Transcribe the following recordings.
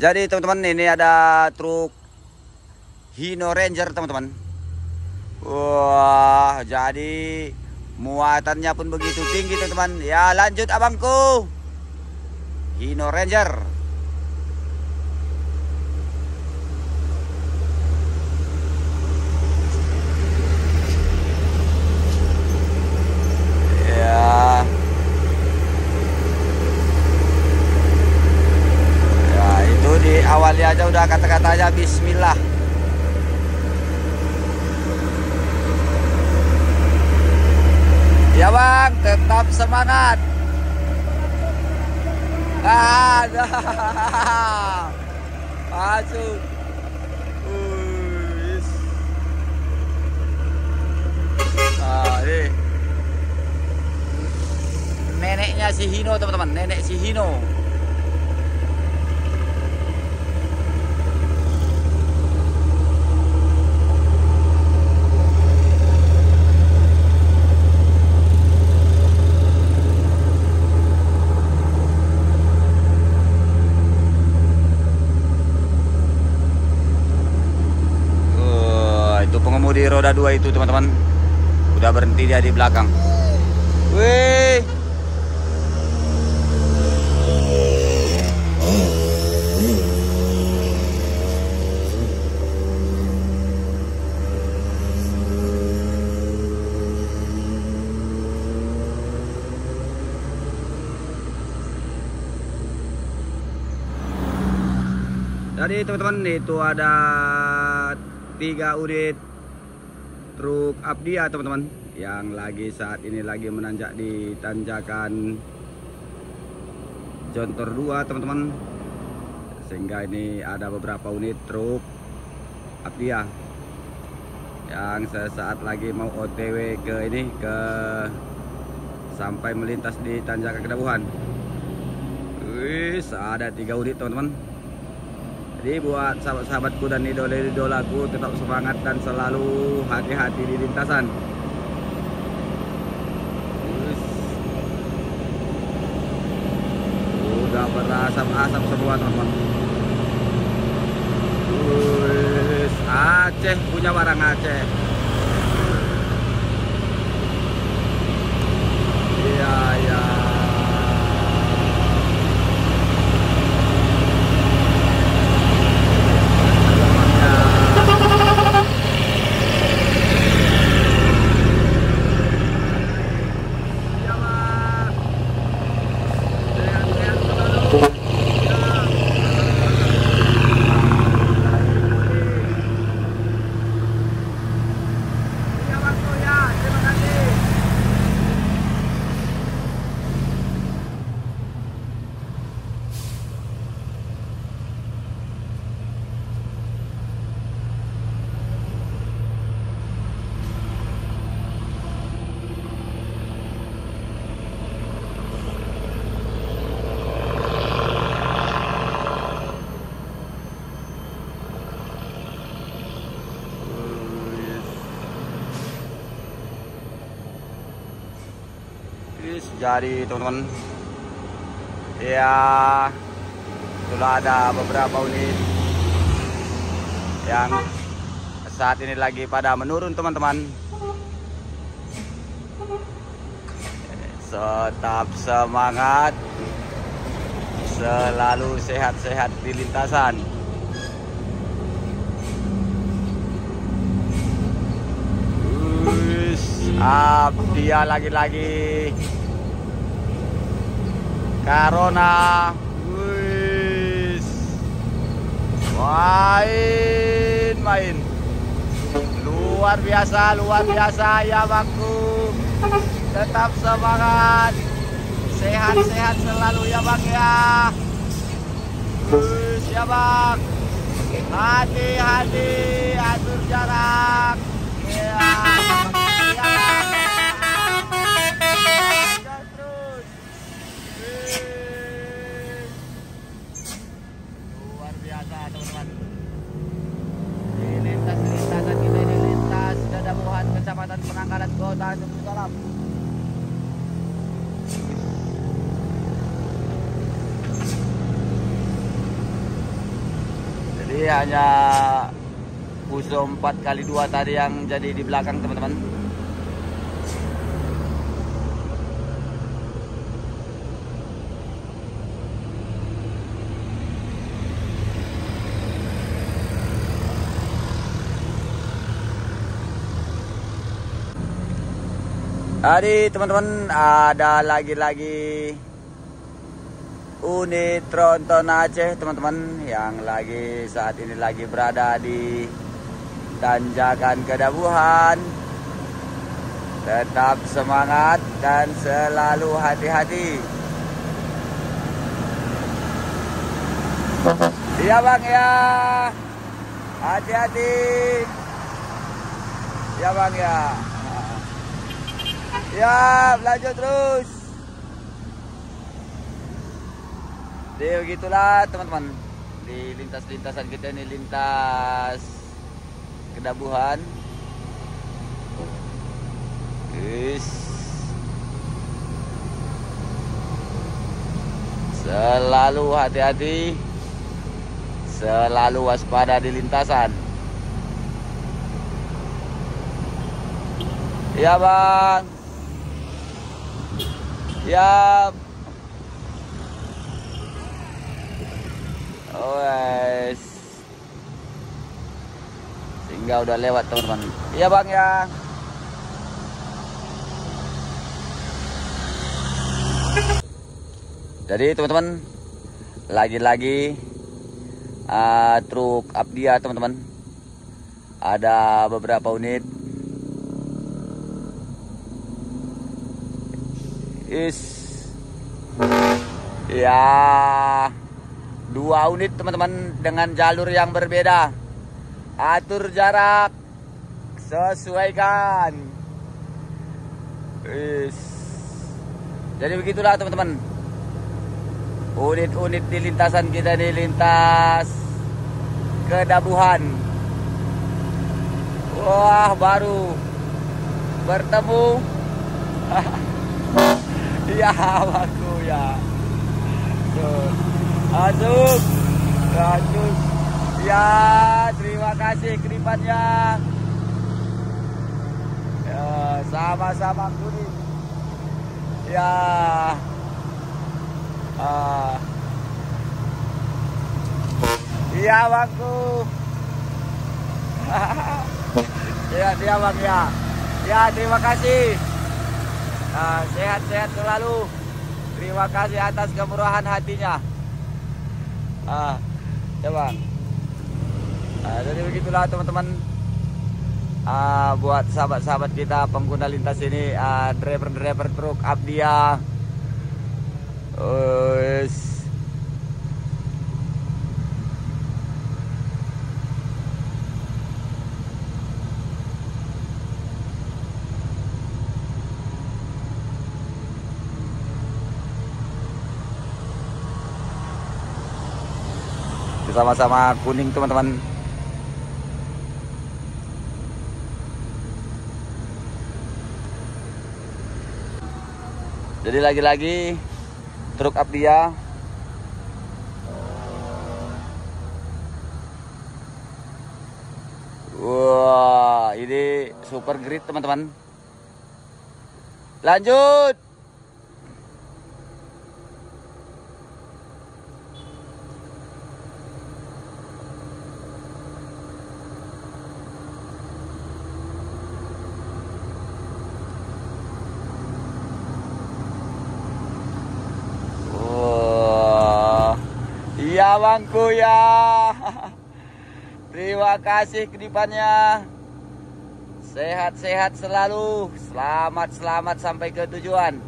Jadi teman-teman, ini ada truk Hino Ranger teman-teman. Wah, jadi muatannya pun begitu tinggi teman-teman. Ya lanjut abangku, Hino Ranger. Ya, itu di awalnya aja udah kata-katanya Bismillah. Ya bang, tetap semangat. Ada masuk. Ini neneknya si Hino teman-teman, nenek si Hino. Itu pengemudi roda 2 itu teman-teman, udah berhenti dia di belakang. Wih, jadi teman-teman, itu ada 3 unit truk Apdia teman-teman, yang saat ini lagi menanjak di tanjakan Jontor 2 teman-teman. Sehingga ini ada beberapa unit truk Apdia yang sesaat lagi mau OTW ke sampai melintas di tanjakan Kedabuhan. Wis, ada 3 unit teman-teman. Jadi buat sahabat-sahabatku dan idola-idolaku, tetap semangat dan selalu hati-hati di lintasan. Udah berasap-asap semua teman-teman. Aceh punya barang Aceh. Iya, iya. Jadi teman-teman, ya sudah ada beberapa unit yang saat ini lagi pada menurun teman-teman. Tetap semangat, selalu sehat-sehat di lintasan. Dia lagi-lagi Corona. Wis, main luar biasa ya bangku. Tetap semangat, sehat-sehat selalu ya bang ya. Wis ya bang, hati-hati, atur jarak ya. Teman-teman, di lintasan kita ini lintas Kedabuhan, Kecamatan Penanggalan, Kota Tanjung Dalam. Jadi hanya Fuso 4x2 tadi yang jadi di belakang teman-teman. Tadi teman-teman ada lagi-lagi unit tronton Aceh teman-teman yang saat ini lagi berada di tanjakan Kedabuhan. Tetap semangat dan selalu hati-hati. Iya bang ya, hati-hati. Iya bang ya. Ya, lanjut terus. Jadi begitulah teman-teman. Di lintas-lintasan kita ini lintas Kedabuhan. Selalu hati-hati. Selalu waspada di lintasan. Ya bang. Yap. Oh guys. Sehingga udah lewat teman-teman. Iya bang ya. Jadi teman-teman, lagi-lagi truk Abdia teman-teman. Ada beberapa unit. Ya, 2 unit teman-teman dengan jalur yang berbeda. Atur jarak, sesuaikan. Jadi begitulah teman-teman. Unit-unit di lintasan kita ini lintas Kedabuhan. Wah, baru bertemu. Ya aku ya. Masuk. Lanjut. Ya, terima kasih keripannya. Ya, sama-sama kuning. Ya. Iya bangku. Ya, dia bang ya. Ya, terima kasih. Sehat-sehat selalu. Terima kasih atas kemurahan hatinya. Ya bang. Jadi begitulah teman-teman. Buat sahabat-sahabat kita pengguna lintas ini, driver-driver truk Abdia. Sama-sama kuning teman-teman. Jadi lagi-lagi truk Abdia. Wah, ini super grid teman-teman. Lanjut. Ya bangku ya. Terima kasih kedipannya. Sehat-sehat selalu. Selamat sampai ke tujuan.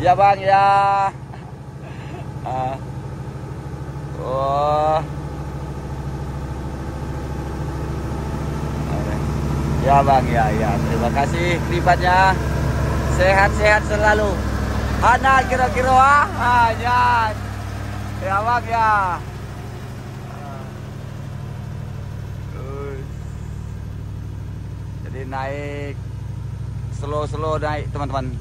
Ya bang ya. Oh. Ya bang ya. Terima kasih kedipannya. Sehat-sehat selalu. Hana kira-kira hanya. Ya bang ya. Jadi naik slow naik teman-teman.